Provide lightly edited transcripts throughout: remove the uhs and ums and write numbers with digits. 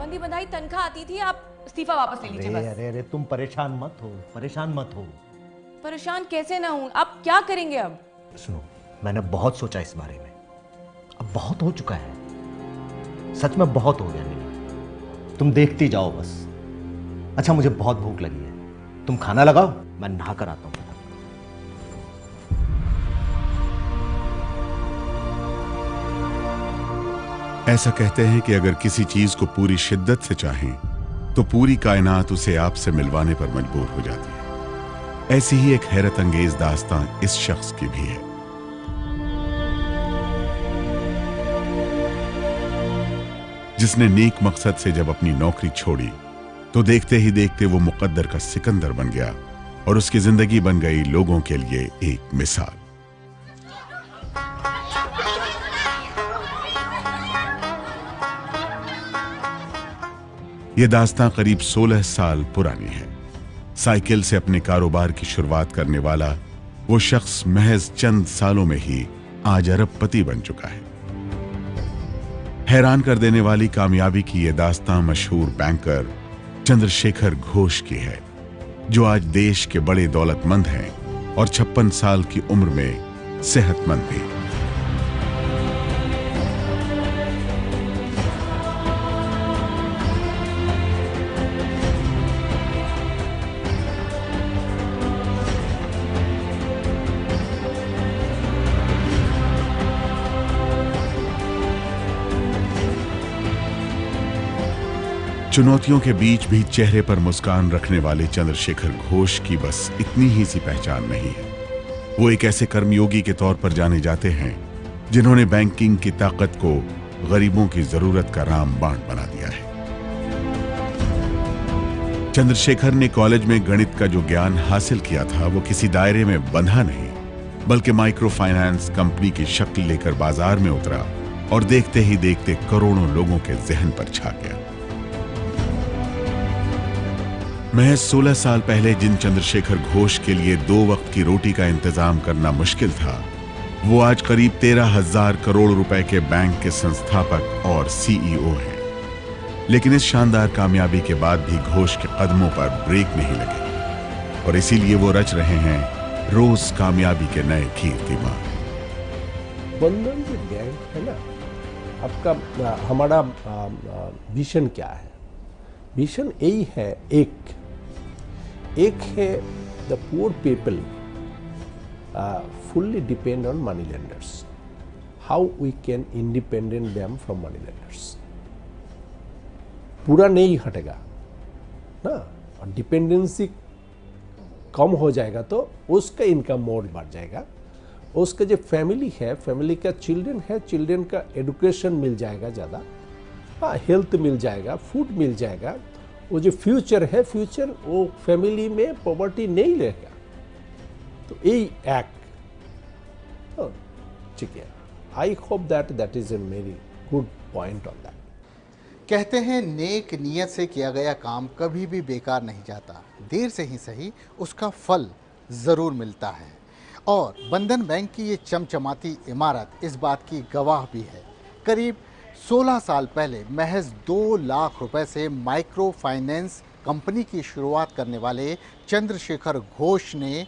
बंदी बंधाई तनख्वाह आती थी, आप इस्तीफा वापस ले लीजिए बस। अरे अरे तुम परेशान मत हो, परेशान मत हो। परेशान कैसे ना हूं, आप क्या करेंगे अब? सुनो, मैंने बहुत सोचा इस बारे में, अब बहुत हो चुका है, सच में बहुत हो गया नीलम, तुम देखती जाओ बस। अच्छा मुझे बहुत भूख लगी है, तुम खाना लगाओ, मैं नहा कर आता हूं। ऐसा कहते हैं कि अगर किसी चीज को पूरी शिद्दत से चाहें तो पूरी कायनात उसे आपसे मिलवाने पर मजबूर हो जाती है। ऐसी ही एक हैरत अंगेज दास्तां इस शख्स की भी है। जिसने नेक मकसद से जब अपनी नौकरी छोड़ी तो देखते ही देखते वो मुकद्दर का सिकंदर बन गया और उसकी जिंदगी बन गई लोगों के लिए एक मिसाल। यह दास्तां करीब 16 साल पुरानी है। साइकिल से अपने कारोबार की शुरुआत करने वाला वो शख्स महज चंद सालों में ही आज अरबपति बन चुका है। हैरान कर देने वाली कामयाबी की यह दास्तां मशहूर बैंकर चंद्रशेखर घोष की है, जो आज देश के बड़े दौलतमंद हैं और 56 साल की उम्र में सेहतमंद भी। चुनौतियों के बीच भी चेहरे पर मुस्कान रखने वाले चंद्रशेखर घोष की बस इतनी ही सी पहचान नहीं है। वो एक ऐसे कर्मयोगी के तौर पर जाने जाते हैं जिन्होंने बैंकिंग की ताकत को गरीबों की जरूरत का रामबाण बना दिया है। चंद्रशेखर ने कॉलेज में गणित का जो ज्ञान हासिल किया था वो किसी दायरे में बंधा नहीं, बल्कि माइक्रो फाइनेंस कंपनी की शक्ल लेकर बाजार में उतरा और देखते ही देखते करोड़ों लोगों के जहन पर छा गया। महज 16 साल पहले जिन चंद्रशेखर घोष के लिए 2 वक्त की रोटी का इंतजाम करना मुश्किल था, वो आज करीब 13,000 करोड़ रुपए के बैंक के संस्थापक और सीईओ हैं। लेकिन इस शानदार कामयाबी के बाद भी घोष के कदमों पर ब्रेक नहीं लगे और इसीलिए वो रच रहे हैं रोज कामयाबी के नए कीर्तिमान। बंधन जो बैंक है ना, आपका हमारा विजन क्या है? विजन यही है, एक है the poor people fully depend on money lenders. How we can independent them from money lenders? पूरा नहीं हटेगा ना, और डिपेंडेंसी कम हो जाएगा तो उसका इनकम मोड बढ़ जाएगा। उसका जो फैमिली है, फैमिली का चिल्ड्रन है, चिल्ड्रन का एडुकेशन मिल जाएगा ज़्यादा, हाँ हेल्थ मिल जाएगा, फूड मिल जाएगा। वो जो फ्यूचर है, फ्यूचर वो फैमिली में पॉवर्टी नहीं रहेगा। तो यही एक्ट ठीक है। I hope that is a very good point on that. कहते हैं नेक नियत से किया गया काम कभी भी बेकार नहीं जाता, देर से ही सही उसका फल ज़रूर मिलता है। और बंधन बैंक की ये चमचमाती इमारत इस बात की गवाह भी है। करीब 16 साल पहले महज 2 लाख रुपए से माइक्रो फाइनेंस कंपनी की शुरुआत करने वाले चंद्रशेखर घोष ने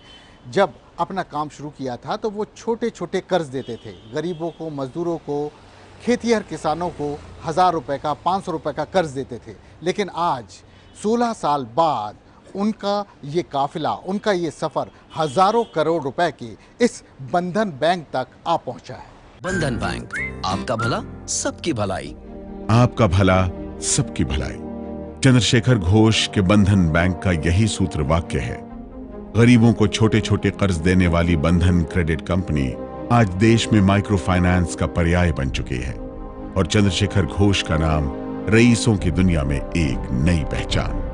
जब अपना काम शुरू किया था तो वो छोटे छोटे कर्ज देते थे गरीबों को, मजदूरों को, खेतिहर किसानों को 1000 रुपए का, 500 रुपए का कर्ज देते थे। लेकिन आज 16 साल बाद उनका ये काफिला, उनका ये सफ़र हज़ारों करोड़ रुपए के इस बंधन बैंक तक आ पहुंचा है। बंधन बैंक, आपका भला सबकी भलाई। आपका भला सबकी भलाई। चंद्रशेखर घोष के बंधन बैंक का यही सूत्र वाक्य है। गरीबों को छोटे छोटे कर्ज देने वाली बंधन क्रेडिट कंपनी आज देश में माइक्रो फाइनेंस का पर्याय बन चुकी है और चंद्रशेखर घोष का नाम रईसों की दुनिया में एक नई पहचान।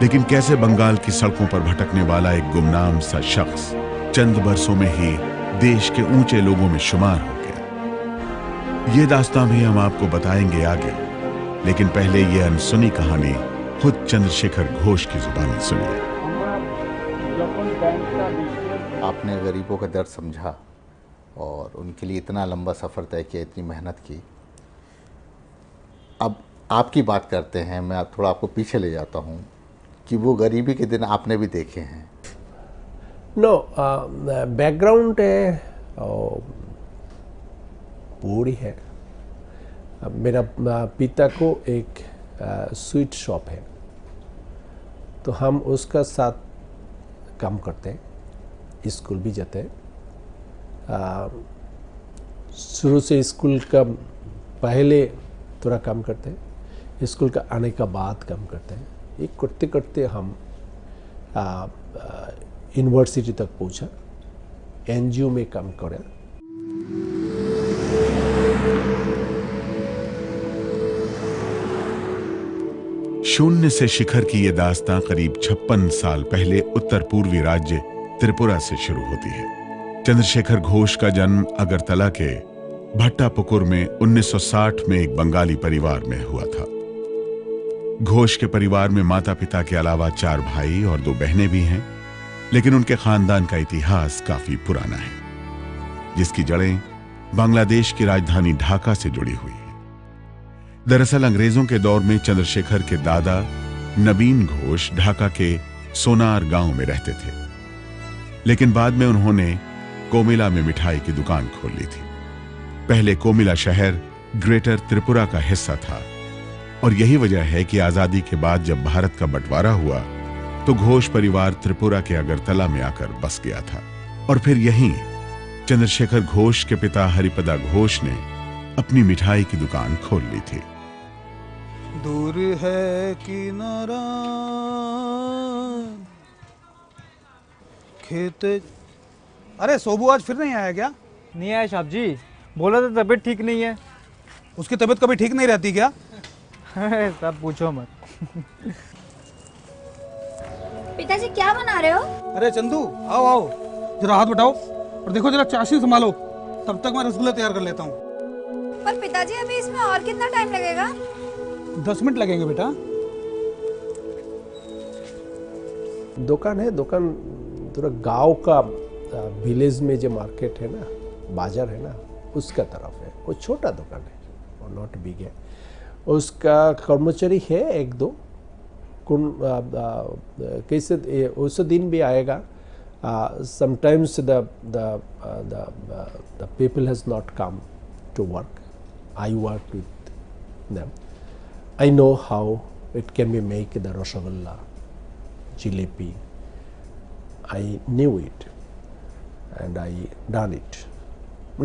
लेकिन कैसे बंगाल की सड़कों पर भटकने वाला एक गुमनाम सा शख्स चंद बरसों में ही देश के ऊंचे लोगों में शुमार हो गया, ये दास्तां भी हम आपको बताएंगे आगे। लेकिन पहले ये अनसुनी कहानी खुद चंद्रशेखर घोष की जुबानी सुनिए। आपने गरीबों का दर्द समझा और उनके लिए इतना लंबा सफ़र तय किया, इतनी मेहनत की। अब आपकी बात करते हैं, मैं थोड़ा आपको पीछे ले जाता हूँ कि वो गरीबी के दिन आपने भी देखे हैं। नो, बैकग्राउंड है पूरी है। मेरा पिता को एक स्वीट शॉप है, तो हम उसका साथ काम करते हैं, स्कूल भी जाते हैं। शुरू से स्कूल का पहले थोड़ा काम करते हैं, स्कूल का आने का बाद काम करते हैं। ये करते करते हम यूनिवर्सिटी तक पहुंचा, एनजीओ में काम करा। शून्य से शिखर की ये दास्तां करीब 56 साल पहले उत्तर पूर्वी राज्य त्रिपुरा से शुरू होती है। चंद्रशेखर घोष का जन्म अगरतला के भट्टापुकुर में 1960 में एक बंगाली परिवार में हुआ था। घोष के परिवार में माता पिता के अलावा 4 भाई और 2 बहनें भी हैं, लेकिन उनके खानदान का इतिहास काफी पुराना है, जिसकी जड़ें बांग्लादेश की राजधानी ढाका से जुड़ी हुई है। दरअसल अंग्रेजों के दौर में चंद्रशेखर के दादा नबीन घोष ढाका के सोनार गांव में रहते थे, लेकिन बाद में उन्होंने कोमिला में मिठाई की दुकान खोल ली थी। पहले कोमिला शहर ग्रेटर त्रिपुरा का हिस्सा था, और यही वजह है कि आजादी के बाद जब भारत का बंटवारा हुआ तो घोष परिवार त्रिपुरा के अगरतला में आकर बस गया था। और फिर यहीं चंद्रशेखर घोष के पिता हरिपदा घोष ने अपनी मिठाई की दुकान खोल ली थी। दूर है किनारा खेत। अरे सोबू आज फिर नहीं आया क्या? नहीं आया साहब जी, बोला तो तबीयत ठीक नहीं है। उसकी तबीयत कभी ठीक नहीं रहती क्या? सब पूछो मत। पिताजी क्या बना रहे हो? अरे चंदू आओ आओ, जरा हाथ बटाओ और देखो जरा चाशनी संभालो, तब तक मैं रसगुल्ले तैयार कर लेता हूँ। पर पिताजी अभी इसमें और कितना टाइम लगेगा? 10 मिनट लगेंगे बेटा। दुकान है, दुकान थोड़ा गांव का विलेज में जो मार्केट है ना, बाजार है ना, उसका तरफ है। वो छोटा दुकान है और नॉट बिग है। उसका कर्मचारी है 1-2, कैसे उस दिन भी आएगा। Sometimes the people has not come to work, I work with them. I know how it can be make the rasgulla, jalebi. I knew it and I done it.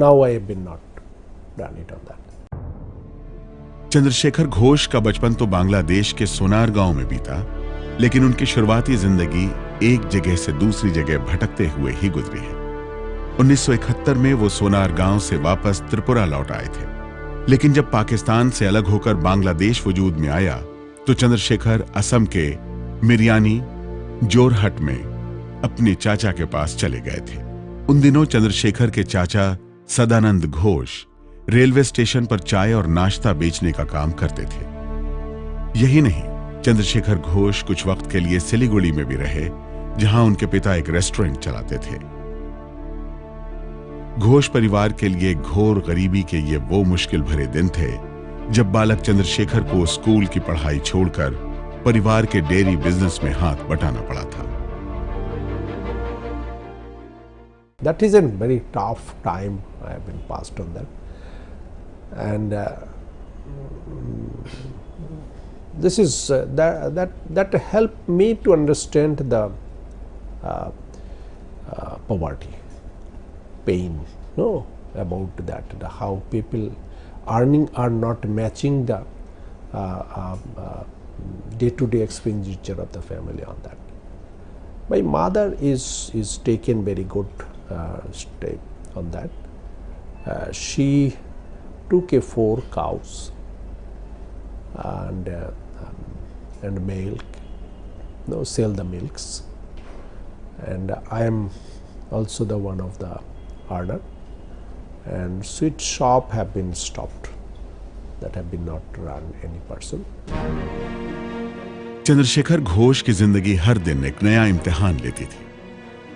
Now I have been not done it on that. Chandrashekhar Ghosh का बचपन तो बांग्लादेश के सोनार गांव में बीता, लेकिन उनकी शुरुआती जिंदगी एक जगह से दूसरी जगह भटकते हुए ही गुजरी है। 1971 में वो सोनार गांव से वापस त्रिपुरा लौट आए थे, लेकिन जब पाकिस्तान से अलग होकर बांग्लादेश वजूद में आया तो चंद्रशेखर असम के मिरियानी जोरहट में अपने चाचा के पास चले गए थे। उन दिनों चंद्रशेखर के चाचा सदानंद घोष रेलवे स्टेशन पर चाय और नाश्ता बेचने का काम करते थे। यही नहीं, चंद्रशेखर घोष कुछ वक्त के लिए सिलीगुड़ी में भी रहे, जहां उनके पिता एक रेस्टोरेंट चलाते थे। घोष परिवार के लिए घोर गरीबी के ये वो मुश्किल भरे दिन थे जब बालक चंद्रशेखर को स्कूल की पढ़ाई छोड़कर परिवार के डेयरी बिजनेस में हाथ बटाना पड़ा था। That is a very tough time I have been passed on that, and this is that helped me to understand the poverty, pain, no, about that, how people earning are not matching the day-to-day expenditure of the family on that. My mother is taken very good step on that. She took 4 cows and milk, no, sell the milks, and I am also the one of the earner, and sweet shop have been stopped, that have been not run any person. Chandrashekhar Ghosh की जिंदगी हर दिन एक नया इम्तिहान लेती थी।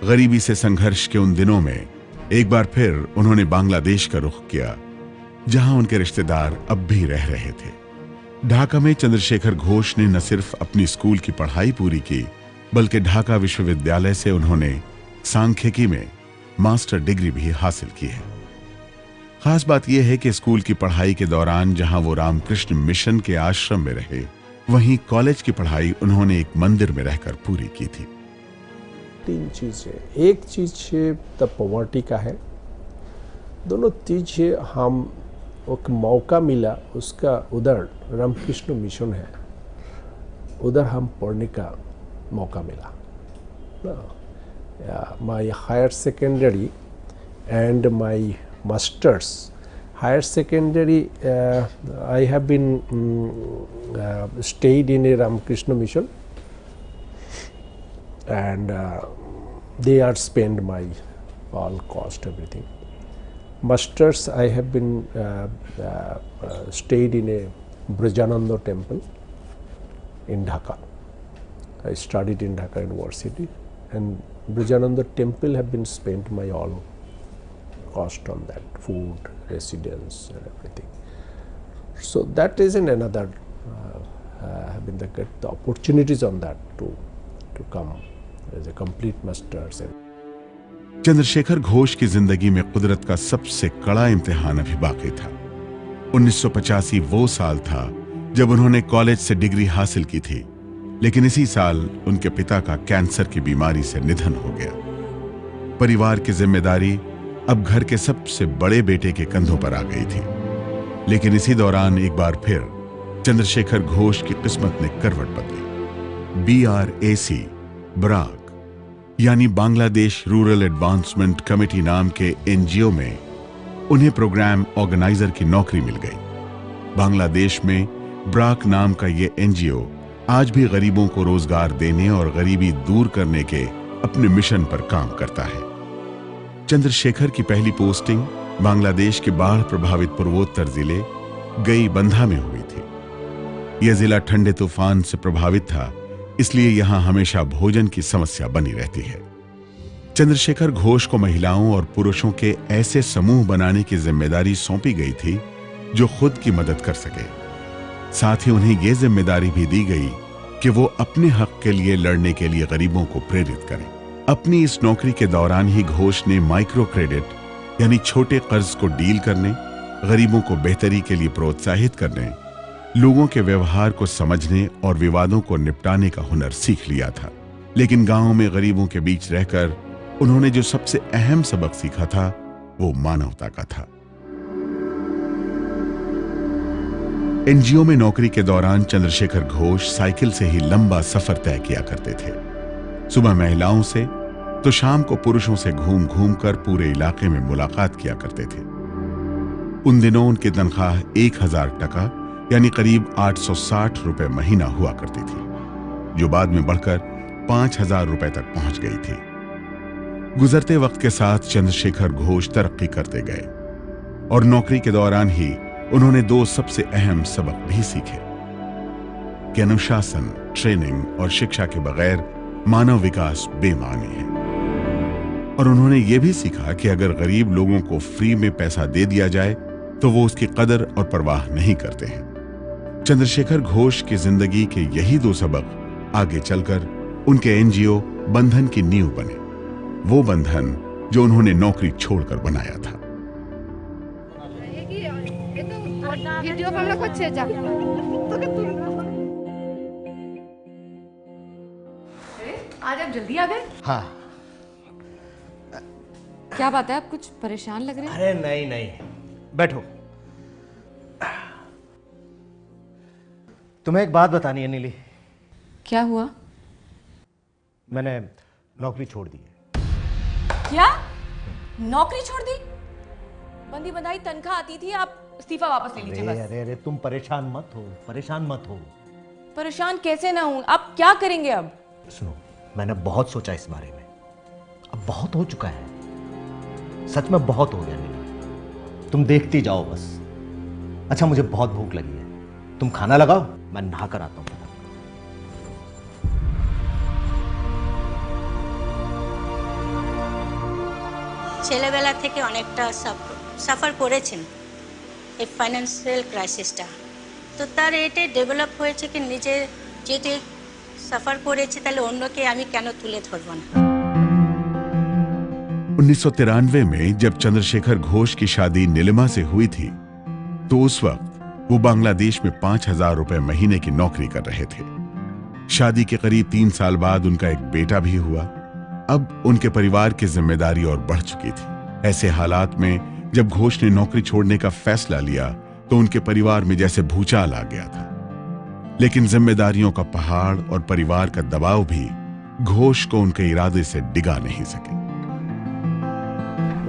गरीबी से संघर्ष के उन दिनों में एक बार फिर उन्होंने बांग्लादेश का रुख किया, जहां उनके रिश्तेदार अब भी रह रहे थे। ढाका में चंद्रशेखर घोष ने न सिर्फ अपनी स्कूल की पढ़ाई पूरी की, बल्कि ढाका विश्वविद्यालय से उन्होंने सांख्यिकी में मास्टर डिग्री भी हासिल की है। खास बात यह है कि स्कूल की पढ़ाई के दौरान जहां वो रामकृष्ण मिशन के आश्रम में रहे, वहीं कॉलेज की पढ़ाई उन्होंने एक मंदिर में रहकर पूरी की थी। 3 चीज़ें, एक चीज़ द पॉवर्टी का है, दोनों चीज़ें हम एक मौका मिला, उसका उधर रामकृष्ण मिशन है, उधर हम पढ़ने का मौका मिला। My higher secondary and my masters, higher secondary I have been stayed in a Ramakrishna mission, and they are spend my all cost everything. Masters I have been stayed in a Brajananda temple in Dhaka. I studied in Dhaka University, and Brajananda temple have been spent my all cost on that, food, residence and everything. So that is in another have been the opportunities on that to come as a complete masters. Chandrashekhar Ghosh की जिंदगी में कुदरत का सबसे कड़ा इम्तिहान अभी बाकी था। 1985 वो साल था जब उन्होंने कॉलेज से डिग्री हासिल की थी, लेकिन इसी साल उनके पिता का कैंसर की बीमारी से निधन हो गया। परिवार की जिम्मेदारी अब घर के सबसे बड़े बेटे के कंधों पर आ गई थी। लेकिन इसी दौरान एक बार फिर चंद्रशेखर घोष की किस्मत ने करवट बदली। BRAC, ब्राक, यानी बांग्लादेश रूरल एडवांसमेंट कमेटी नाम के NGO में उन्हें प्रोग्राम ऑर्गेनाइजर की नौकरी मिल गई। बांग्लादेश में ब्राक नाम का ये NGO आज भी गरीबों को रोजगार देने और गरीबी दूर करने के अपने मिशन पर काम करता है। चंद्रशेखर की पहली पोस्टिंग बांग्लादेश के बाढ़ प्रभावित पूर्वोत्तर जिले गई बंधा में हुई थी। यह जिला ठंडे तूफान से प्रभावित था, इसलिए यहां हमेशा भोजन की समस्या बनी रहती है। चंद्रशेखर घोष को महिलाओं और पुरुषों के ऐसे समूह बनाने की जिम्मेदारी सौंपी गई थी जो खुद की मदद कर सके। साथ ही उन्हें यह जिम्मेदारी भी दी गई कि वो अपने हक के लिए लड़ने के लिए गरीबों को प्रेरित करें। अपनी इस नौकरी के दौरान ही घोष ने माइक्रो क्रेडिट यानी छोटे कर्ज को डील करने, गरीबों को बेहतरी के लिए प्रोत्साहित करने, लोगों के व्यवहार को समझने और विवादों को निपटाने का हुनर सीख लिया था। लेकिन गांव में गरीबों के बीच रहकर उन्होंने जो सबसे अहम सबक सीखा था वो मानवता का था। NGO में नौकरी के दौरान चंद्रशेखर घोष साइकिल से ही लंबा सफर तय किया करते थे। सुबह महिलाओं से तो शाम को पुरुषों से घूम घूम कर पूरे इलाके में मुलाकात किया करते थे। उन दिनों उनकी तनख्वाह 1000 टका यानी करीब 860 रुपए महीना हुआ करती थी, जो बाद में बढ़कर 5000 रुपए तक पहुंच गई थी। गुजरते वक्त के साथ चंद्रशेखर घोष तरक्की करते गए और नौकरी के दौरान ही उन्होंने 2 सबसे अहम सबक भी सीखे कि अनुशासन, ट्रेनिंग और शिक्षा के बगैर मानव विकास बेमानी है। और उन्होंने ये भी सीखा कि अगर गरीब लोगों को फ्री में पैसा दे दिया जाए तो वो उसकी कदर और परवाह नहीं करते हैं। चंद्रशेखर घोष की जिंदगी के यही 2 सबक आगे चलकर उनके NGO बंधन की नींव बने, वो बंधन जो उन्होंने नौकरी छोड़कर बनाया था। आज आप जल्दी आ गए? हाँ। क्या बात है, आप कुछ परेशान लग रहे हैं? अरे नहीं नहीं, बैठो। तुम्हें एक बात बतानी है नीली। क्या हुआ? मैंने नौकरी छोड़ दी है। क्या? नौकरी छोड़ दी? बंदी बंधाई तनख्वाह आती थी, आप इस्तीफा वापस ले लीजिए बस। अरे अरे तुम परेशान मत हो, परेशान मत हो। परेशान कैसे ना हूं? आप क्या करेंगे अब? सुनो, मैंने बहुत सोचा इस बारे में, अब बहुत हो चुका है, सच में बहुत हो गया नीली। तुम देखती जाओ बस। अच्छा मुझे बहुत भूख लगी है, तुम खाना लगाओ, मैं नहा कर आता हूं। ছেলেবেলা থেকে অনেকটা সাফার করেছেন এই ফাইন্যান্সিয়াল ক্রাইসিসটা, তো তার এটাই ডেভেলপ হয়েছে কি নিজে যেহেতু সাফার করেছে তাহলে অন্যকে আমি কেন তুলে ধরবো না। 1993 में जब चंद्रशेखर घोष की शादी नीलिमा से हुई थी तो उस वक्त वो बांग्लादेश में 5,000 रुपए महीने की नौकरी कर रहे थे। शादी के करीब 3 साल बाद उनका एक बेटा भी हुआ। अब उनके परिवार की जिम्मेदारी और बढ़ चुकी थी। ऐसे हालात में जब घोष ने नौकरी छोड़ने का फैसला लिया तो उनके परिवार में जैसे भूचाल आ गया था। लेकिन जिम्मेदारियों का पहाड़ और परिवार का दबाव भी घोष को उनके इरादे से डिगा नहीं सके।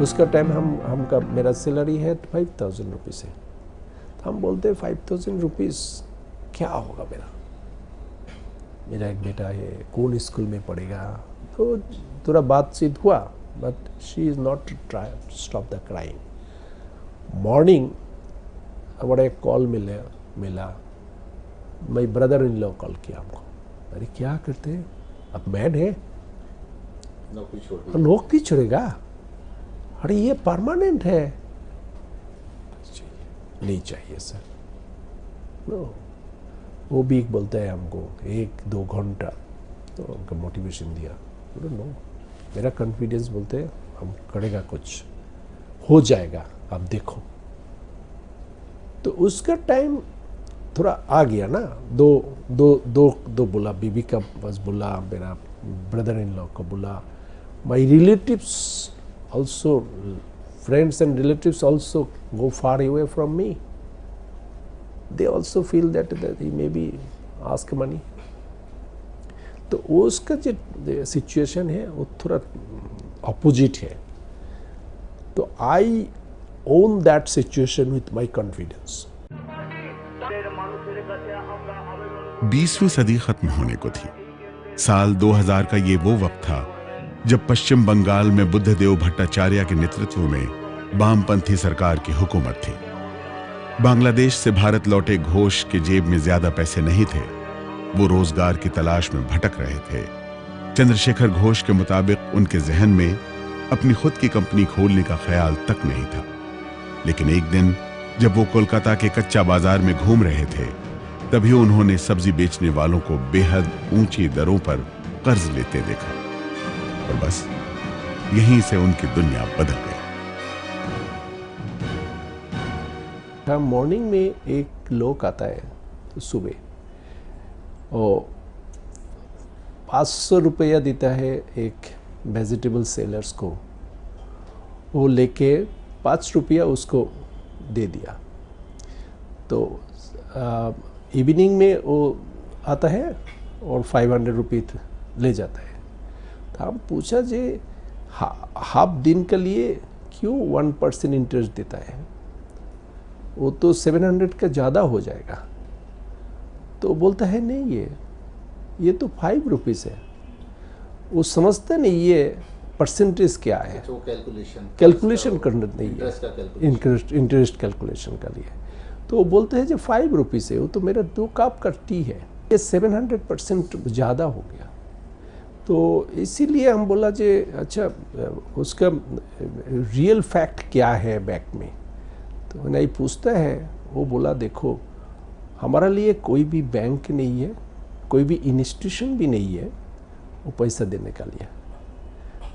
उसका टाइम हमका मेरा सैलरी है 5,000 रुपीज़ है, तो हम बोलते 5,000 रुपीज़ क्या होगा मेरा एक बेटा है, कौन स्कूल में पढ़ेगा। तो थोड़ा बातचीत हुआ, but she is not try stop the crime. Morning हमारा एक कॉल मिला my brother in law call किया हमको, अरे क्या करते हैं अब, मैड है, नौकरी छोड़ेगा, अरे ये परमानेंट है, नहीं चाहिए सर। नो, वो भी बोलता है हमको 1-2 घंटा, तो उनका मोटिवेशन दिया, नो मेरा कॉन्फिडेंस बोलते हैं हम करेगा, कुछ हो जाएगा, आप देखो। तो उसका टाइम थोड़ा आ गया ना, दो बोला, बीबी का बस बोला, मेरा ब्रदर इन लॉ को बोला, माई relatives also friends and relatives also go far away from me, they also feel that he may be ask money। तो उसका जो सिचुएशन है वो थोड़ा अपोजिट है, तो I own that situation with my confidence. 20वीं सदी खत्म होने को थी। साल 2000 का ये वो वक्त था जब पश्चिम बंगाल में बुद्धदेव भट्टाचार्य के नेतृत्व में वामपंथी सरकार की हुकूमत थी। बांग्लादेश से भारत लौटे घोष के जेब में ज्यादा पैसे नहीं थे, वो रोजगार की तलाश में भटक रहे थे। चंद्रशेखर घोष के मुताबिक उनके जहन में अपनी खुद की कंपनी खोलने का ख्याल तक नहीं था। लेकिन एक दिन जब वो कोलकाता के कच्चा बाजार में घूम रहे थे, तभी उन्होंने सब्जी बेचने वालों को बेहद ऊंची दरों पर कर्ज लेते देखा, और बस यहीं से उनकी दुनिया बदल गई। मॉर्निंग में एक लोग आता है सुबह, और 500 रुपया देता है एक वेजिटेबल सेलर्स को, वो लेके 5 रुपया उसको दे दिया। तो इवनिंग में वो आता है और 500 रुपये ले जाता है। तो हम पूछा जे हाफ दिन के लिए क्यों 1% इंटरेस्ट देता है, वो तो 700 का ज़्यादा हो जाएगा। तो बोलता है नहीं, ये तो 5 रुपीज़ है। वो समझता नहीं ये परसेंटेज क्या है, तो कैलकुलेशन करना नहीं है, इंटरेस्ट कैलकुलेशन का लिए। तो वो बोलते हैं जो 5 रुपीज़ है, वो तो मेरा 2 कप का टी है, ये 700% ज़्यादा हो गया। तो इसीलिए हम बोला जे अच्छा उसका रियल फैक्ट क्या है बैक में, तो नहीं पूछता है। वो बोला देखो हमारा लिए कोई भी बैंक नहीं है, कोई भी इंस्टीट्यूशन भी नहीं है वो पैसा देने का लिए,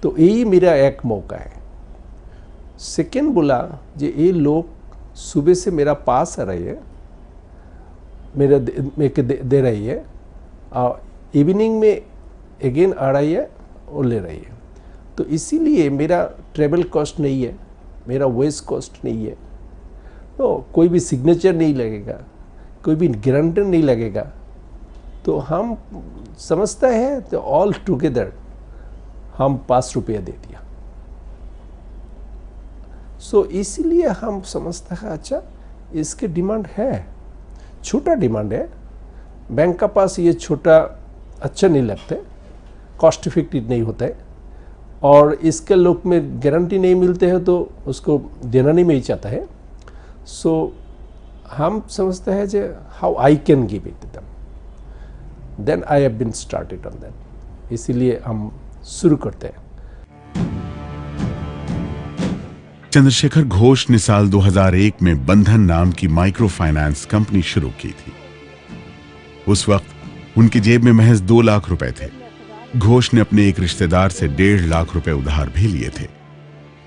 तो यही मेरा एक मौका है। सेकेंड बोला जे ये लोग सुबह से मेरा पास आ रही है, मेरे दे रही है, और इवनिंग में अगेन आ रही है और ले रही है। तो इसीलिए मेरा ट्रेवल कॉस्ट नहीं है, मेरा वेस्ट कॉस्ट नहीं है, तो कोई भी सिग्नेचर नहीं लगेगा, कोई भी गारंटर नहीं लगेगा। तो हम समझता है तो ऑल टुगेदर हम 5 रुपया दे दिया। सो इसीलिए हम समझता है अच्छा इसके डिमांड है, छोटा डिमांड है, बैंक का पास ये छोटा अच्छा नहीं लगता है, कॉस्ट इफेक्टिव नहीं होता है, और इसके लोग में गारंटी नहीं मिलते हैं तो उसको देना नहीं मैं चाहता है। सो हम समझते हैं जो how I can give it them, then I have been started on that. इसीलिए हम शुरू करते हैं। चंद्रशेखर घोष ने साल 2001 में बंधन नाम की माइक्रो फाइनेंस कंपनी शुरू की थी। उस वक्त उनकी जेब में महज 2 लाख रुपए थे। घोष ने अपने एक रिश्तेदार से 1.5 लाख रुपए उधार भी लिए थे,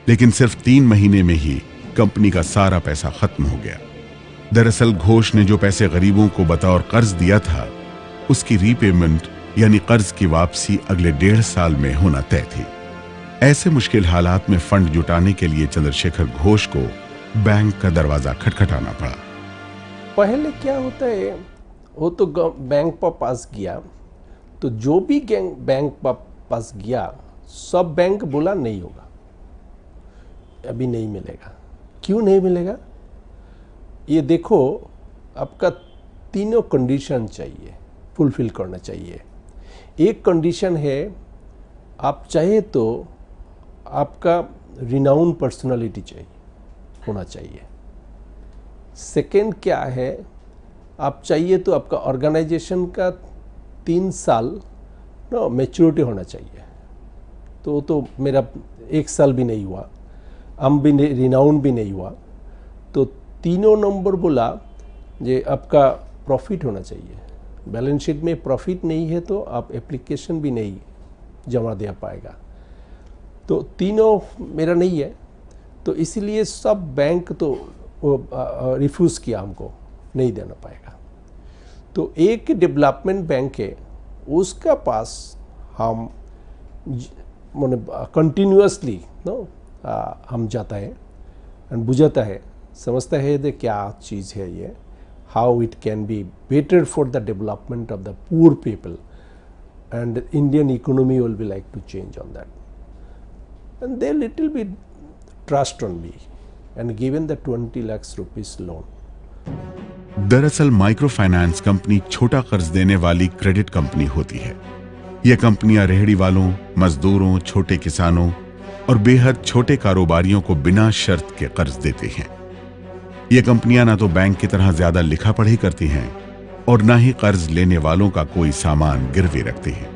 लेकिन सिर्फ 3 महीने में ही कंपनी का सारा पैसा खत्म हो गया। दरअसल घोष ने जो पैसे गरीबों को बतौर कर्ज दिया था, उसकी रीपेमेंट यानी कर्ज की वापसी अगले 1.5 साल में होना तय थी। ऐसे मुश्किल हालात में फंड जुटाने के लिए चंद्रशेखर घोष को बैंक का दरवाजा खटखटाना पड़ा। पहले क्या होता है, वो तो बैंक पर पास गया, तो जो भी बैंक पर पास गया, सब बैंक बोला नहीं होगा, अभी नहीं मिलेगा। क्यों नहीं मिलेगा? ये देखो, आपका तीनों कंडीशन चाहिए, फुलफिल करना चाहिए। एक कंडीशन है, आप चाहे तो आपका रिनाउन पर्सनालिटी चाहिए, होना चाहिए। सेकेंड क्या है, आप चाहिए तो आपका ऑर्गेनाइजेशन का 3 साल मैच्योरिटी होना चाहिए। तो मेरा 1 साल भी नहीं हुआ, हम भी रिनाउन भी नहीं हुआ। तो तीनों नंबर बोला जे आपका प्रॉफिट होना चाहिए। बैलेंस शीट में प्रॉफिट नहीं है तो आप एप्लीकेशन भी नहीं जमा दे पाएगा। तो तीनों मेरा नहीं है, तो इसलिए सब बैंक तो रिफ्यूज़ किया, हमको नहीं देना पाएगा। तो एक डेवलपमेंट बैंक है, उसका पास हम कंटिन्यूअसली हम जाता है एंड बुझाता है, समझता है कि क्या चीज़ है ये, how it can be better for the development of the poor people and Indian economy will be like to change on that, and they little bit trust on me and given the 20 lakhs rupees loan. दरअसल micro finance company छोटा कर्ज देने वाली credit company होती है। यह कंपनियां रेहड़ी वालों, मजदूरों, छोटे किसानों और बेहद छोटे कारोबारियों को बिना शर्त के कर्ज देती हैं। ये कंपनियां ना तो बैंक की तरह ज्यादा लिखा पढ़ी करती हैं और ना ही कर्ज लेने वालों का कोई सामान गिरवी रखती हैं।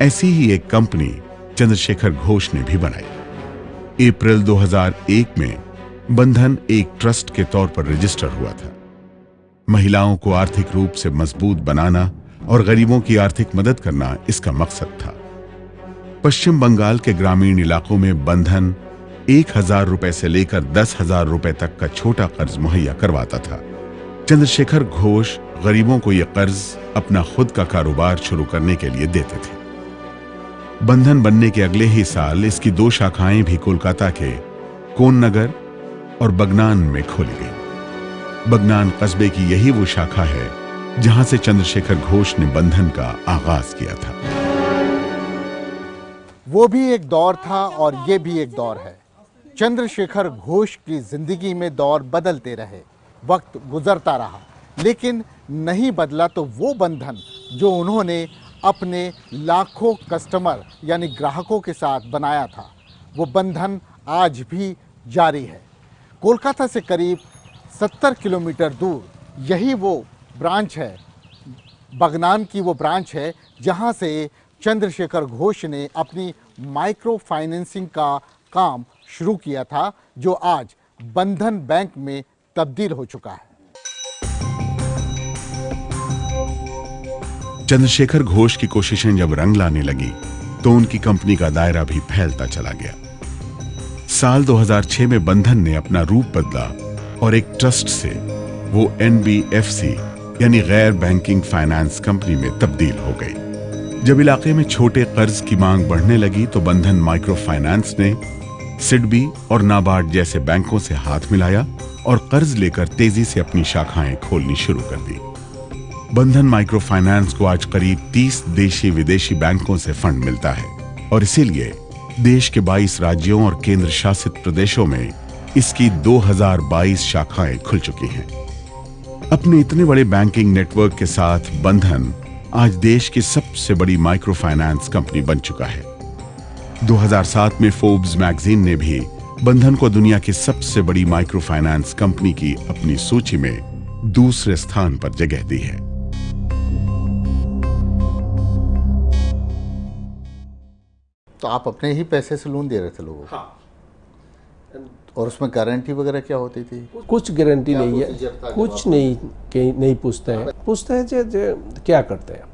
ऐसी ही एक कंपनी चंद्रशेखर घोष ने भी बनाई। अप्रैल 2001 में बंधन एक ट्रस्ट के तौर पर रजिस्टर हुआ था। महिलाओं को आर्थिक रूप से मजबूत बनाना और गरीबों की आर्थिक मदद करना इसका मकसद था। पश्चिम बंगाल के ग्रामीण इलाकों में बंधन 1,000 रुपए से लेकर 10,000 रुपए तक का छोटा कर्ज मुहैया करवाता था। चंद्रशेखर घोष गरीबों को यह कर्ज अपना खुद का कारोबार शुरू करने के लिए देते थे। बंधन बनने के अगले ही साल इसकी 2 शाखाएं भी कोलकाता के कोन नगर और बगनान में खोली गई। बगनान कस्बे की यही वो शाखा है जहां से चंद्रशेखर घोष ने बंधन का आगाज किया था। वो भी एक दौर था और ये भी एक दौर है। चंद्रशेखर घोष की जिंदगी में दौर बदलते रहे, वक्त गुजरता रहा, लेकिन नहीं बदला तो वो बंधन जो उन्होंने अपने लाखों कस्टमर यानी ग्राहकों के साथ बनाया था, वो बंधन आज भी जारी है। कोलकाता से करीब 70 किलोमीटर दूर यही वो ब्रांच है, बगनान की वो ब्रांच है जहां से चंद्रशेखर घोष ने अपनी माइक्रो फाइनेंसिंग का काम शुरू किया था, जो आज बंधन बैंक में तब्दील हो चुका है। चंद्रशेखर घोष की कोशिशें जब रंग लाने लगी तो उनकी कंपनी का दायरा भी फैलता चला गया। साल 2006 में बंधन ने अपना रूप बदला और एक ट्रस्ट से वो NBFC यानी गैर बैंकिंग फाइनेंस कंपनी में तब्दील हो गई। जब इलाके में छोटे कर्ज की मांग बढ़ने लगी तो बंधन माइक्रो फाइनेंस ने सिडबी और नाबार्ड जैसे बैंकों से हाथ मिलाया और कर्ज लेकर तेजी से अपनी शाखाएं खोलनी शुरू कर दी। बंधन माइक्रो फाइनेंस को आज करीब 30 देशी विदेशी बैंकों से फंड मिलता है और इसीलिए देश के 22 राज्यों और केंद्र शासित प्रदेशों में इसकी 2022 शाखाएं खुल चुकी हैं। अपने इतने बड़े बैंकिंग नेटवर्क के साथ बंधन आज देश की सबसे बड़ी माइक्रो फाइनेंस कंपनी बन चुका है। 2007 में फोर्ब्स मैगजीन ने भी बंधन को दुनिया की सबसे बड़ी माइक्रो फाइनेंस कंपनी की अपनी सूची में दूसरे स्थान पर जगह दी है। तो आप अपने ही पैसे से लोन दे रहे थे लोगों को? हाँ, और उसमें गारंटी वगैरह क्या होती थी? कुछ गारंटी नहीं है, procedure था कुछ जब नहीं, कहीं नहीं पूछते हैं। पूछते हैं जे क्या करते हैं,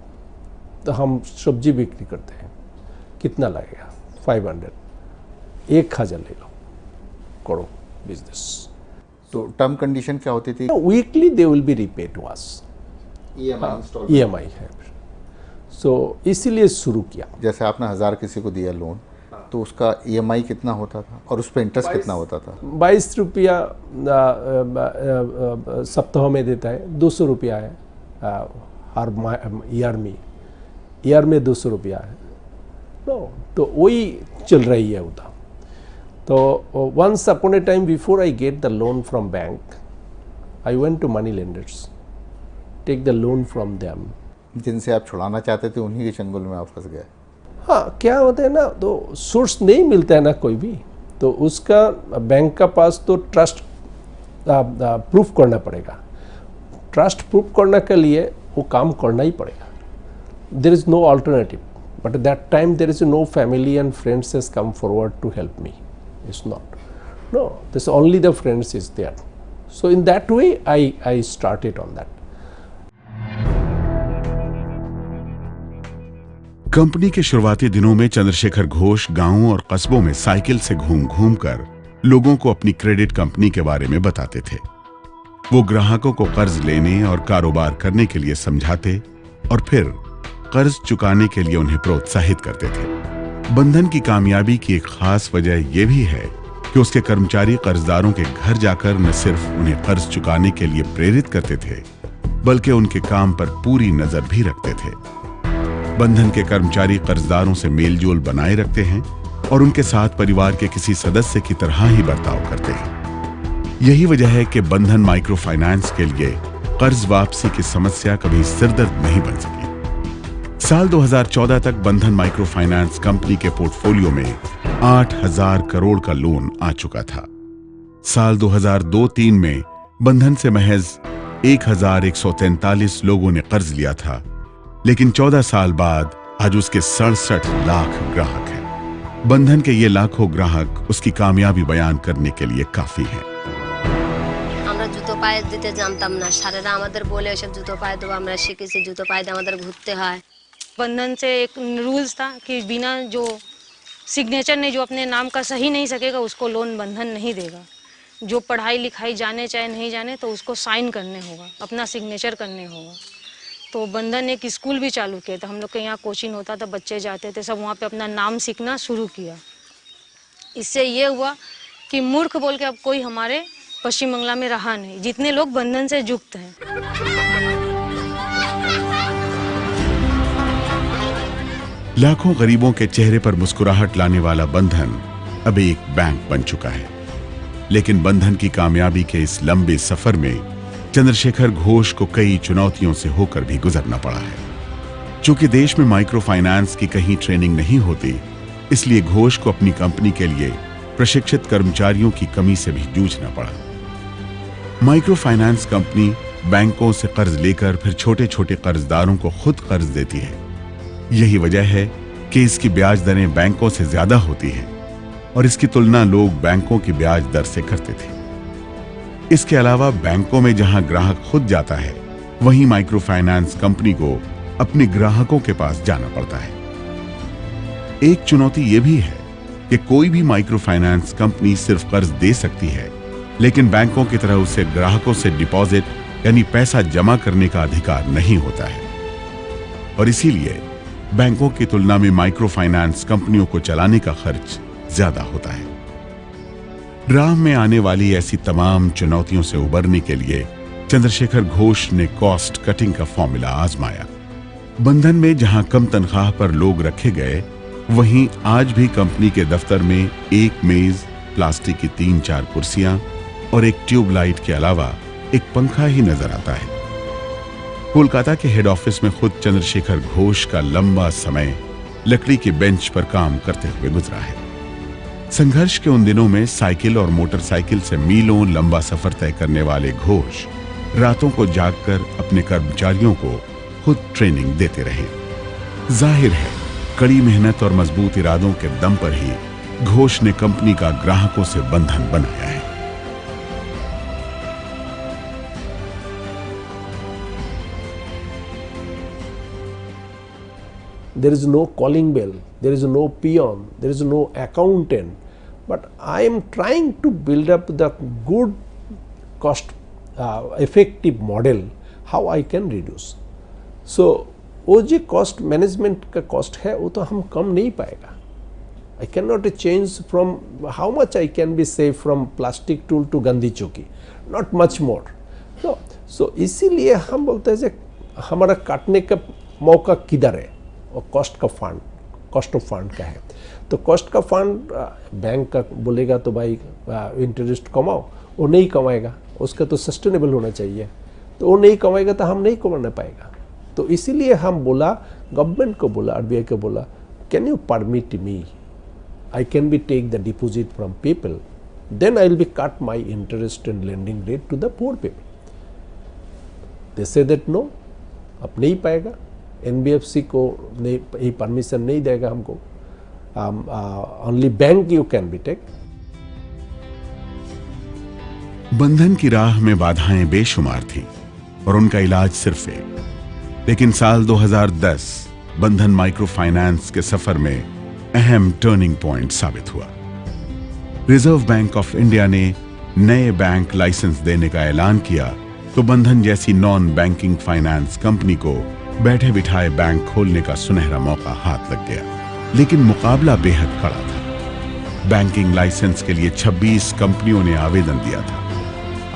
तो हम सब्जी बिक्री करते हैं, कितना लगेगा? 500, 1000 ले लो, करो बिजनेस। तो टर्म कंडीशन क्या होती थी? Weekly they will be repaid to us, EMI है। सो इसीलिए शुरू किया। जैसे आपने 1000 किसी को दिया लोन, तो उसका EMI कितना होता था और उस पर इंटरेस्ट कितना होता था? 22 रुपया सप्ताह में देता है, 200 रुपया है हर ईयर में 200 रुपया है। तो वही चल रही है उधर। तो once upon a time, before I get the loan from bank, I went to money lenders, take the loan from them. जिनसे आप छुड़ाना चाहते थे उन्हीं के चंगुल में आप फंस गए। हाँ, क्या होता है ना, तो सोर्स नहीं मिलता है ना कोई भी, तो उसका बैंक का पास तो ट्रस्ट प्रूफ करना पड़ेगा। ट्रस्ट प्रूफ करने के लिए वो काम करना ही पड़ेगा। There is no alternative, but at that time there is no family and friends has come forward to help me. It's not, no, this only the friends is there. So in that way I started on that. Company के शुरुआती दिनों में चंद्रशेखर घोष गांवों और कस्बों में cycle से घूम घूम कर लोगों को अपनी क्रेडिट कंपनी के बारे में बताते थे। वो ग्राहकों को कर्ज लेने और कारोबार करने के लिए समझाते और फिर कर्ज चुकाने के लिए उन्हें प्रोत्साहित करते थे। बंधन की कामयाबी की एक खास वजह यह भी है कि उसके कर्मचारी कर्जदारों के घर जाकर न सिर्फ उन्हें कर्ज चुकाने के लिए प्रेरित करते थे, बल्कि उनके काम पर पूरी नजर भी रखते थे। बंधन के कर्मचारी कर्जदारों से मेलजोल बनाए रखते हैं और उनके साथ परिवार के किसी सदस्य की तरह ही बर्ताव करते हैं। यही वजह है कि बंधन माइक्रो फाइनेंस के लिए कर्ज वापसी की समस्या कभी सिरदर्द नहीं बन सकी। साल 2014 तक बंधन माइक्रो फाइनेंस कंपनी के पोर्टफोलियो में 8000 करोड़ का लोन आ चुका था। साल 2002-03 में बंधन से महज 1143 लोगों ने कर्ज लिया था, लेकिन 14 साल बाद आज उसके 67 लाख ग्राहक हैं। बंधन के ये लाखों ग्राहक उसकी कामयाबी बयान करने के लिए काफी हैं। আমরা জুতো পায়ে দিতে জানতাম না, স্যারেরা আমাদের বলে এসব জুতো পায়ে দেবো, আমরা শিখেছি জুতো পায়ে দিয়ে আমাদের ঘুরতে হয়। बंधन से एक रूल्स था कि बिना जो सिग्नेचर ने जो अपने नाम का सही नहीं सकेगा उसको लोन बंधन नहीं देगा। जो पढ़ाई लिखाई जाने चाहे नहीं जाने तो उसको साइन करने होगा, अपना सिग्नेचर करने होगा। तो बंधन एक स्कूल भी चालू किया था, हम लोग के यहाँ कोचिंग होता था, बच्चे जाते थे, सब वहाँ पे अपना नाम सीखना शुरू किया। इससे ये हुआ कि मूर्ख बोल के अब कोई हमारे पश्चिम बंगाल में रहा नहीं, जितने लोग बंधन से युक्त हैं। लाखों गरीबों के चेहरे पर मुस्कुराहट लाने वाला बंधन अब एक बैंक बन चुका है। लेकिन बंधन की कामयाबी के इस लंबे सफर में चंद्रशेखर घोष को कई चुनौतियों से होकर भी गुजरना पड़ा है। चूंकि देश में माइक्रो फाइनेंस की कहीं ट्रेनिंग नहीं होती, इसलिए घोष को अपनी कंपनी के लिए प्रशिक्षित कर्मचारियों की कमी से भी जूझना पड़ा। माइक्रो फाइनेंस कंपनी बैंकों से कर्ज लेकर फिर छोटे छोटे कर्जदारों को खुद कर्ज देती है। यही वजह है कि इसकी ब्याज दरें बैंकों से ज्यादा होती हैं और इसकी तुलना लोग बैंकों की ब्याज दर से करते थे। इसके अलावा बैंकों में जहां ग्राहक खुद जाता है, वहीं माइक्रो फाइनेंस कंपनी को अपने ग्राहकों के पास जाना पड़ता है। एक चुनौती यह भी है कि कोई भी माइक्रो फाइनेंस कंपनी सिर्फ कर्ज दे सकती है, लेकिन बैंकों की तरह उसे ग्राहकों से डिपॉजिट यानी पैसा जमा करने का अधिकार नहीं होता है। और इसीलिए बैंकों की तुलना में माइक्रो फाइनेंस कंपनियों को चलाने का खर्च ज्यादा होता है। राह में आने वाली ऐसी तमाम चुनौतियों से उबरने के लिए चंद्रशेखर घोष ने कॉस्ट कटिंग का फॉर्मूला आजमाया। बंधन में जहां कम तनख्वाह पर लोग रखे गए, वहीं आज भी कंपनी के दफ्तर में एक मेज, प्लास्टिक की 3-4 कुर्सियां और एक ट्यूबलाइट के अलावा एक पंखा ही नजर आता है। कोलकाता के हेड ऑफिस में खुद चंद्रशेखर घोष का लंबा समय लकड़ी के बेंच पर काम करते हुए गुजरा है। संघर्ष के उन दिनों में साइकिल और मोटरसाइकिल से मीलों लंबा सफर तय करने वाले घोष रातों को जागकर अपने कर्मचारियों को खुद ट्रेनिंग देते रहे। जाहिर है, कड़ी मेहनत और मजबूत इरादों के दम पर ही घोष ने कंपनी का ग्राहकों से बंधन बनाया है। There is no calling bell, there is no peon, there is no accountant, but I am trying to build up the good cost effective model how I can reduce. So वो जो cost management का cost है वो तो हम कम नहीं पाएगा. I cannot change from how much I can be saved from plastic tool to गंदी चौकी, not much more. So इसीलिए हम बोलते हैं कि हमारा काटने का मौका किधर है, और कॉस्ट ऑफ फंड का है. तो कॉस्ट का फंड बैंक का बोलेगा तो भाई इंटरेस्ट कमाओ, वो नहीं कमाएगा, उसका तो सस्टेनेबल होना चाहिए, तो वो नहीं कमाएगा तो हम नहीं कमाना पाएगा. तो इसीलिए हम बोला, गवर्नमेंट को बोला, आरबीआई को बोला, can you permit me, I can be take the deposit from people, then I will be cut my interest and lending rate to the poor people. They say that no, अब नहीं पाएगा, NBFC को ये permission नहीं देगा हमको, only bank you can be take. Bandhan की राह में बाधाएं बेशुमार थी और उनका इलाज सिर्फ एक. लेकिन साल 2010 बंधन माइक्रो फाइनेंस के सफर में अहम टर्निंग पॉइंट साबित हुआ. रिजर्व बैंक ऑफ इंडिया ने नए बैंक लाइसेंस देने का ऐलान किया तो बंधन जैसी नॉन बैंकिंग फाइनेंस कंपनी को बैठे बिठाए बैंक खोलने का सुनहरा मौका हाथ लग गया. लेकिन मुकाबला बेहद कड़ा था. बैंकिंग लाइसेंस के लिए 26 कंपनियों ने आवेदन दिया था.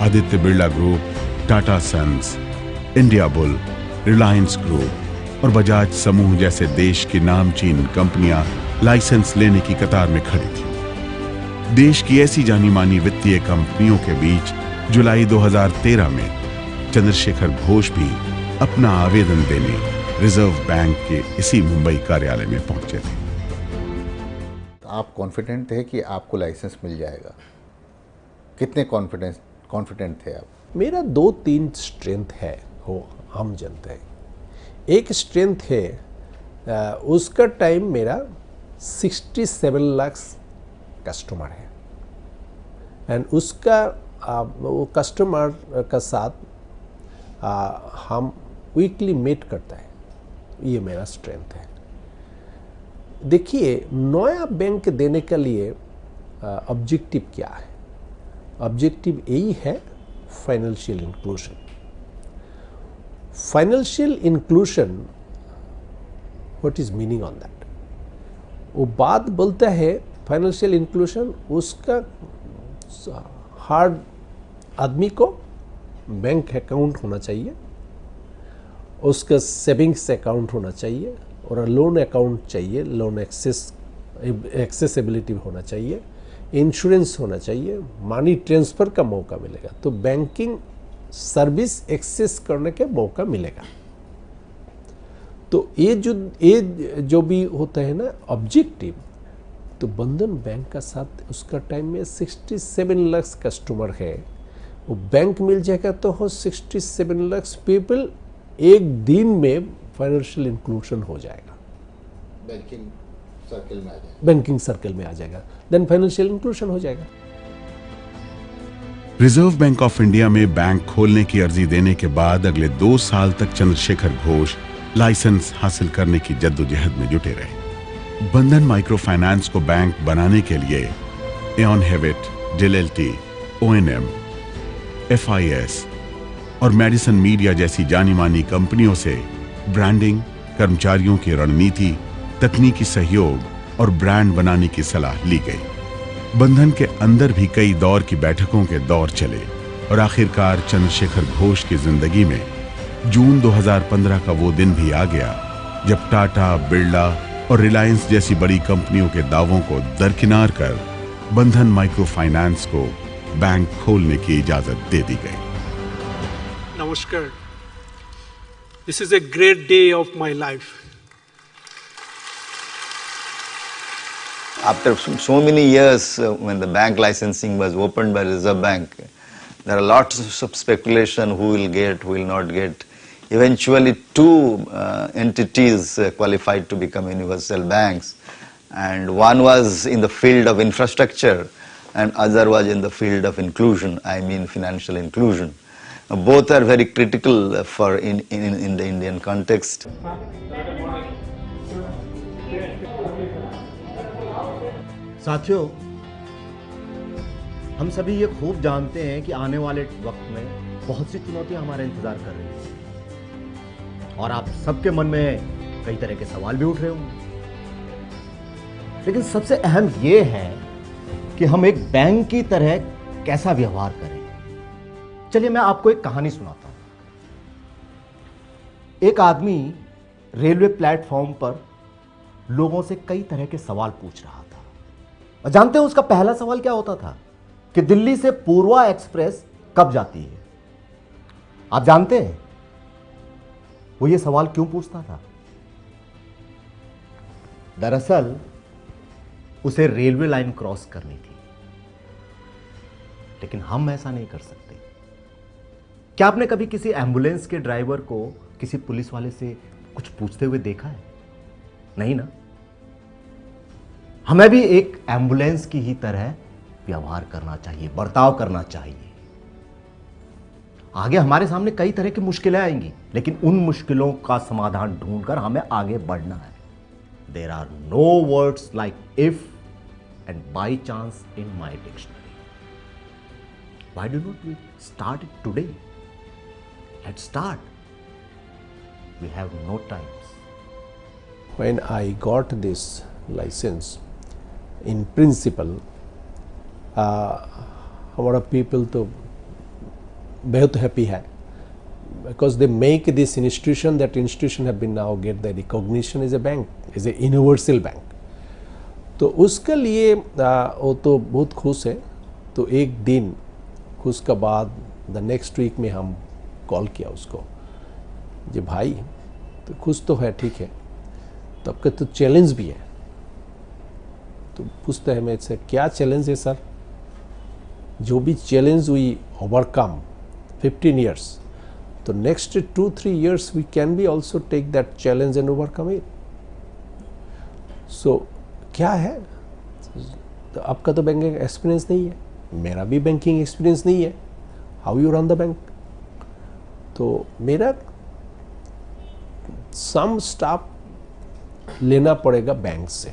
Aditya Birla group, Tata sons, India bull, Reliance group और बजाज समूह जैसे देश की नामचीन कंपनियां लाइसेंस लेने की कतार में खड़ी थी. देश की ऐसी जानी मानी वित्तीय कंपनियों के बीच जुलाई 2013 में चंद्रशेखर घोष भी अपना आवेदन देने रिजर्व बैंक के इसी मुंबई कार्यालय में पहुंचे थे. आप कॉन्फिडेंट थे कि आपको लाइसेंस मिल जाएगा? कितने कॉन्फिडेंट थे आप? मेरा 2-3 स्ट्रेंथ है, वो हम जानते हैं. एक स्ट्रेंथ है, उसका टाइम मेरा 67 लाख कस्टमर है, एंड उसका वो कस्टमर का साथ हम वीकली मीट करता है. ये मेरा स्ट्रेंथ है. देखिए, नया बैंक देने के लिए ऑब्जेक्टिव क्या है? ऑब्जेक्टिव यही है, financial inclusion. Financial inclusion, what is meaning on that? वो बात बोलता है फाइनेंशियल इंक्लूजन, उसका हर आदमी को बैंक अकाउंट होना चाहिए, उसका सेविंग्स अकाउंट होना चाहिए और लोन अकाउंट चाहिए, लोन एक्सेसिबिलिटी होना चाहिए, इंश्योरेंस होना चाहिए, मनी ट्रांसफ़र का मौका मिलेगा, तो बैंकिंग सर्विस एक्सेस करने का मौका मिलेगा. तो ये जो भी होता है ना ऑब्जेक्टिव, तो बंधन बैंक का साथ उसका टाइम में 67 लाख कस्टमर है, वो बैंक मिल जाएगा तो हो 67 लाख पीपल एक दिन में फाइनेंशियल इंक्लूजन हो जाएगा, बैंकिंग सर्कल में आ जाएगा. बैंकिंग सर्कल में आ जाएगा, देन फाइनेंशियल इंक्लूजन हो जाएगा. रिजर्व बैंक ऑफ इंडिया में बैंक खोलने की अर्जी देने के बाद अगले 2 साल तक चंद्रशेखर घोष लाइसेंस हासिल करने की जद्दोजहद में जुटे रहे. बंधन माइक्रो फाइनेंस को बैंक बनाने के लिए Aon Hewitt, JLT, O&M, FIS और मेडिसन मीडिया जैसी जानी मानी कंपनियों से ब्रांडिंग, कर्मचारियों की रणनीति, तकनीकी सहयोग और ब्रांड बनाने की सलाह ली गई. बंधन के अंदर भी कई दौर की बैठकों के दौर चले और आखिरकार चंद्रशेखर घोष की जिंदगी में जून 2015 का वो दिन भी आ गया जब टाटा, बिरला और रिलायंस जैसी बड़ी कंपनियों के दावों को दरकिनार कर बंधन माइक्रो फाइनेंस को बैंक खोलने की इजाजत दे दी गई. नमस्कार. This is a great day of my life. After so many years, when the bank licensing was opened by Reserve Bank, there are lots of speculation who will get, who will not get. Eventually, 2 entities qualified to become universal banks, and one was in the field of infrastructure and other was in the field of inclusion, I mean financial inclusion. Both are very critical for in the Indian context. साथियों, हम सभी ये खूब जानते हैं कि आने वाले वक्त में बहुत सी चुनौतियां हमारा इंतजार कर रही हैं और आप सबके मन में कई तरह के सवाल भी उठ रहे होंगे, लेकिन सबसे अहम ये है कि हम एक बैंक की तरह कैसा व्यवहार करें। चलिए मैं आपको एक कहानी सुनाता हूं। एक आदमी रेलवे प्लेटफॉर्म पर लोगों से कई तरह के सवाल पूछ रहा था और जानते हैं उसका पहला सवाल क्या होता था कि दिल्ली से पूर्वा एक्सप्रेस कब जाती है। आप जानते हैं वो ये सवाल क्यों पूछता था? दरअसल उसे रेलवे लाइन क्रॉस करनी थी, लेकिन हम ऐसा नहीं कर सकते। क्या आपने कभी किसी एम्बुलेंस के ड्राइवर को किसी पुलिस वाले से कुछ पूछते हुए देखा है? नहीं ना। हमें भी एक एम्बुलेंस की ही तरह व्यवहार करना चाहिए, बर्ताव करना चाहिए। आगे हमारे सामने कई तरह की मुश्किलें आएंगी, लेकिन उन मुश्किलों का समाधान ढूंढकर हमें आगे बढ़ना है। There are no words like if and by chance in my dictionary. Why do not we start it today? Let's start. We have no times. When I got this license, in principle, हमारा people तो बहुत happy है, because they make this institution, that institution have been now get the recognition as a bank, as a universal bank. तो उसके लिए वो तो बहुत खुश है। तो एक दिन खुश के बाद द नेक्स्ट वीक में हम कॉल किया उसको, जी भाई तो खुश तो है, ठीक है, तो आपका तो चैलेंज भी है। तो पूछते हैं मेरे से क्या चैलेंज है सर? जो भी चैलेंज हुई ओवरकम 15 years, तो next 2-3 years we can be also take that challenge and overcome it. So क्या है? तो आपका तो बैंकिंग एक्सपीरियंस नहीं है, मेरा भी बैंकिंग एक्सपीरियंस नहीं है। How you run the bank? तो मेरा सम स्टाफ लेना पड़ेगा बैंक से,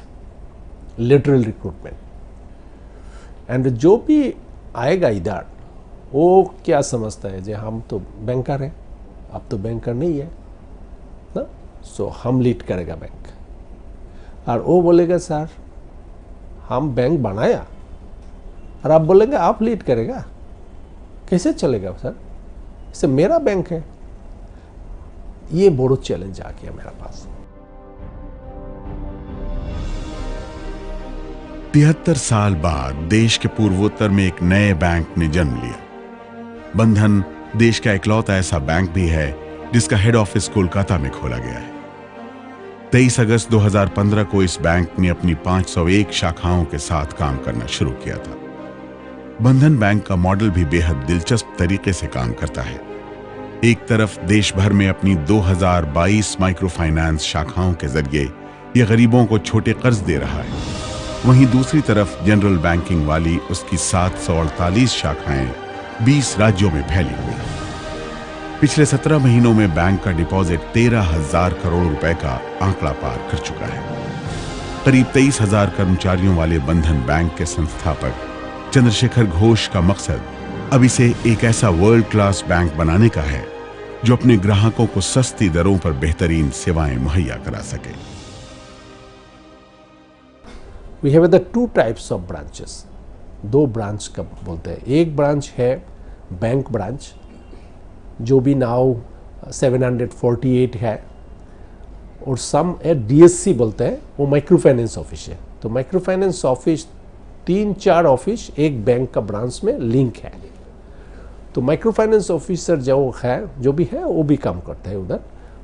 लेटरल रिक्रूटमेंट, एंड जो भी आएगा इधर वो क्या समझता है जे हम तो बैंकर हैं, आप तो बैंकर नहीं है ना, सो हम लीड करेगा बैंक। और वो बोलेगा सर हम बैंक बनाया, और आप बोलेंगे आप लीड करेगा, कैसे चलेगा सर? इसे मेरा बैंक है। ये बड़ा चैलेंज आ गया मेरा पास। 73 साल बाद देश के पूर्वोत्तर में एक नए बैंक ने जन्म लिया। बंधन देश का इकलौता ऐसा बैंक भी है जिसका हेड ऑफिस कोलकाता में खोला गया है। 23 अगस्त 2015 को इस बैंक ने अपनी 501 शाखाओं के साथ काम करना शुरू किया था। बंधन बैंक का मॉडल भी बेहद दिलचस्प तरीके से काम करता है। एक तरफ देश भर में अपनी 2022 माइक्रो फाइनेंस शाखाओं के जरिए ये गरीबों को छोटे कर्ज दे रहा है, वहीं दूसरी तरफ जनरल बैंकिंग वाली उसकी 748 शाखाएं 20 राज्यों में फैली हुई। पिछले 17 महीनों में बैंक का डिपॉजिट 13,000 करोड़ रुपए का आंकड़ा पार कर चुका है। करीब 23,000 कर्मचारियों वाले बंधन बैंक के संस्थापक चंद्रशेखर घोष का मकसद अब इसे एक ऐसा वर्ल्ड क्लास बैंक बनाने का है जो अपने ग्राहकों को सस्ती दरों पर बेहतरीन सेवाएं मुहैया करा सके। We have the two types of branches. दो ब्रांच का बोलते हैं। एक ब्रांच है बैंक ब्रांच जो भी नाउ 748 है, और सम है DSC बोलते हैं, वो माइक्रो फाइनेंस ऑफिस है। तो माइक्रो फाइनेंस ऑफिस 3-4 ऑफिस एक बैंक का ब्रांच में लिंक है। तो माइक्रो फाइनेंस ऑफिसर जो भी है वो भी काम करता है उधर।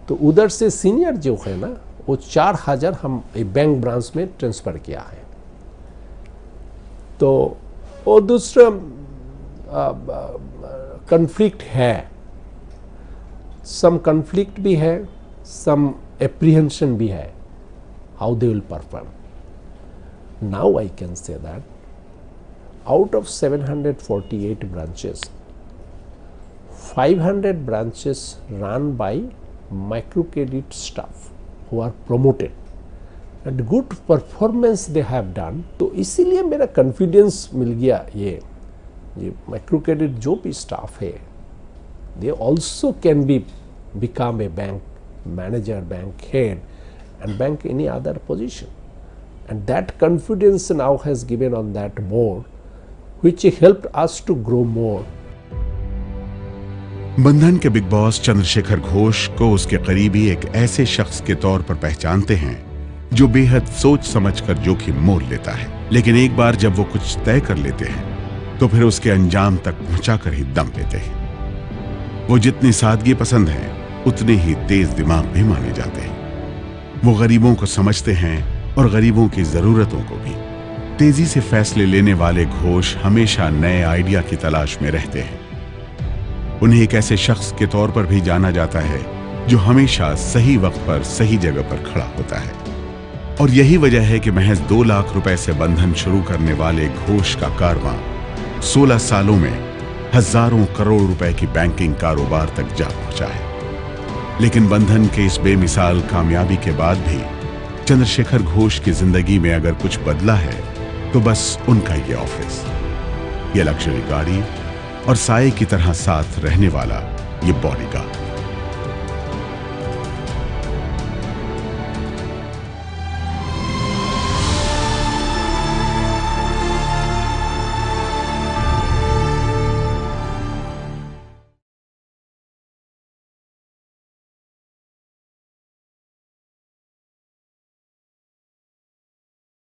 तो उधर से सीनियर जो है ना, वो 4,000 हम बैंक ब्रांच में ट्रांसफ़र किया है। तो वो दूसरा कन्फ्लिक्ट है, सम कन्फ्लिक्ट भी है, सम एप्रीहेंशन भी है, how they will perform. now I can say that out of 748 branches, 500 branches run by microcredit staff who are promoted and good performance they have done. तो इसीलिए मेरा कॉन्फिडेंस मिल गया ये माइक्रोक्रेडिट जो भी स्टाफ है they also can become a bank manager, bank head and bank any other position, and that confidence now has given on that board which helped us to grow more. बंधन के big boss Chandrashekhar Ghosh को उसके करीबी एक ऐसे शख्स के तौर पर पहचानते हैं जो बेहद सोच समझकर जोखिम मोल लेता है, लेकिन एक बार जब वो कुछ तय कर लेते हैं तो फिर उसके अंजाम तक पहुंचाकर ही दम लेते हैं। वो जितनी सादगी पसंद है उतने ही तेज दिमाग भी माने जाते हैं। वो गरीबों को समझते हैं और गरीबों की जरूरतों को भी। तेजी से फैसले लेने वाले घोष हमेशा नए आइडिया की तलाश में रहते हैं। उन्हें एक ऐसे शख्स के तौर पर भी जाना जाता है जो हमेशा सही वक्त पर सही जगह पर खड़ा होता है, और यही वजह है कि महज 2 लाख रुपए से बंधन शुरू करने वाले घोष का कारवां 16 सालों में हजारों करोड़ रुपए की बैंकिंग कारोबार तक जा पहुंचा है। लेकिन बंधन के इस बेमिसाल कामयाबी के बाद भी चंद्रशेखर घोष की जिंदगी में अगर कुछ बदला है तो बस उनका ये ऑफिस, ये लग्जरी गाड़ी और साए की तरह साथ रहने वाला ये बॉडीगार्ड।